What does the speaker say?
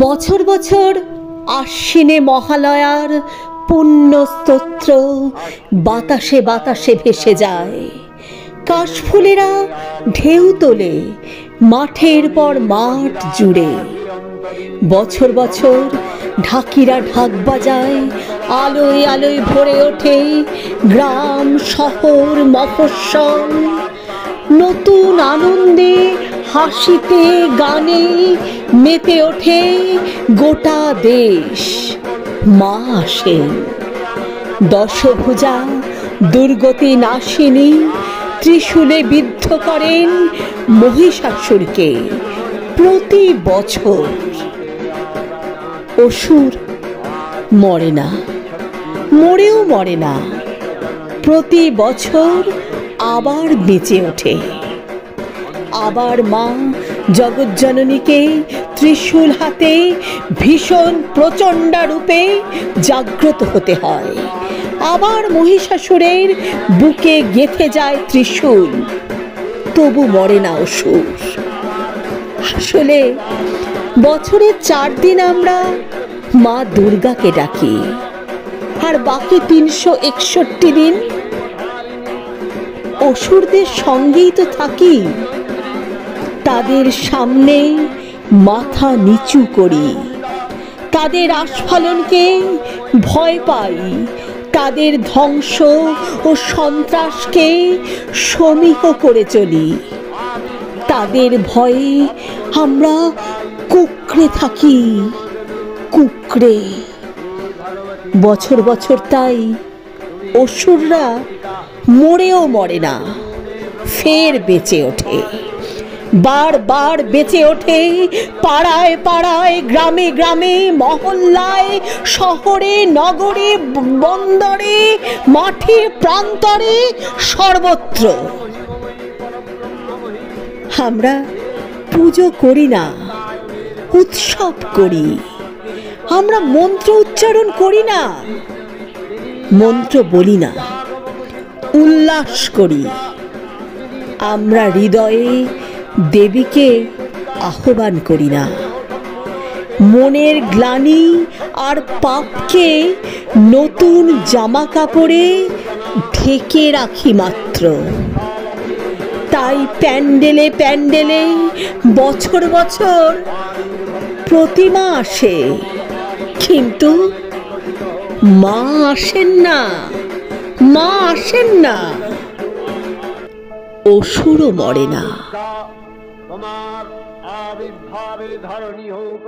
বছর বছর আশ্বিনে মহালয়ার পুণ্য স্তোত্র বাতাসে বাতাসে ভেসে যায়। কাশফুলেরা ঢেউ তোলে মাঠের পর মাঠ জুড়ে। বছর বছর ঢাকিরা ঢাক বাজায়, আলোয় আলোয় ভরে ওঠে গ্রাম শহর মফস্বল। নতুন আনন্দে হাসিতে গানে মেতে ওঠে গোটা দেশ। মা আসেন, দশভুজা দুর্গতি নাশিনী ত্রিশূলে বিদ্ধ করেন মহিষাসুরকে প্রতি বছর। অসুর মরে না, মরেও মরে না, প্রতি বছর আবার বেঁচে ওঠে। আবার মা জগজ্জননীকে ত্রিশূল হাতে ভীষণ প্রচণ্ডা রূপে জাগ্রত হতে হয়। আবার মহিষাসুরের বুকে গেঁথে যায় ত্রিশূল, তবু মরে না অসুর। আসলে বছরের 4 দিন আমরা মা দুর্গাকে ডাকি, আর বাকি 361 দিন অসুরদের সঙ্গেই তো থাকি। তাদের সামনে মাথা নিচু করি, তাদের আস্ফালনকে ভয় পাই, তাদের ধ্বংস ও সন্ত্রাসকে সমীহ করে চলি। তাদের ভয়ে আমরা কুঁকড়ে থাকি, কুঁকড়ে। বছর বছর তাই অসুররা মরেও মরে না, ফের বেঁচে ওঠে, বারবার বেঁচে ওঠে পাড়ায় পাড়ায়, গ্রামে গ্রামে, মহল্লায়, শহরে নগরে, বন্দরে, মাঠে প্রান্তরে, সর্বত্র। আমরা পুজো করি না, উৎসব করি। আমরা মন্ত্র উচ্চারণ করি না, মন্ত্র বলি না, উল্লাস করি। আমরা হৃদয়ে দেবীকে আহ্বান করি না, মনের গ্লানি আর পাপকে নতুন জামা কাপড়ে ঢেকে রাখি মাত্র। তাই প্যান্ডেলে প্যান্ডেলে বছর বছর প্রতিমা আসে, কিন্তু মা আসেন না, মা আসেন না। অসুরও মরে না। তোমার আবির্ভাবে ধরণী হোক।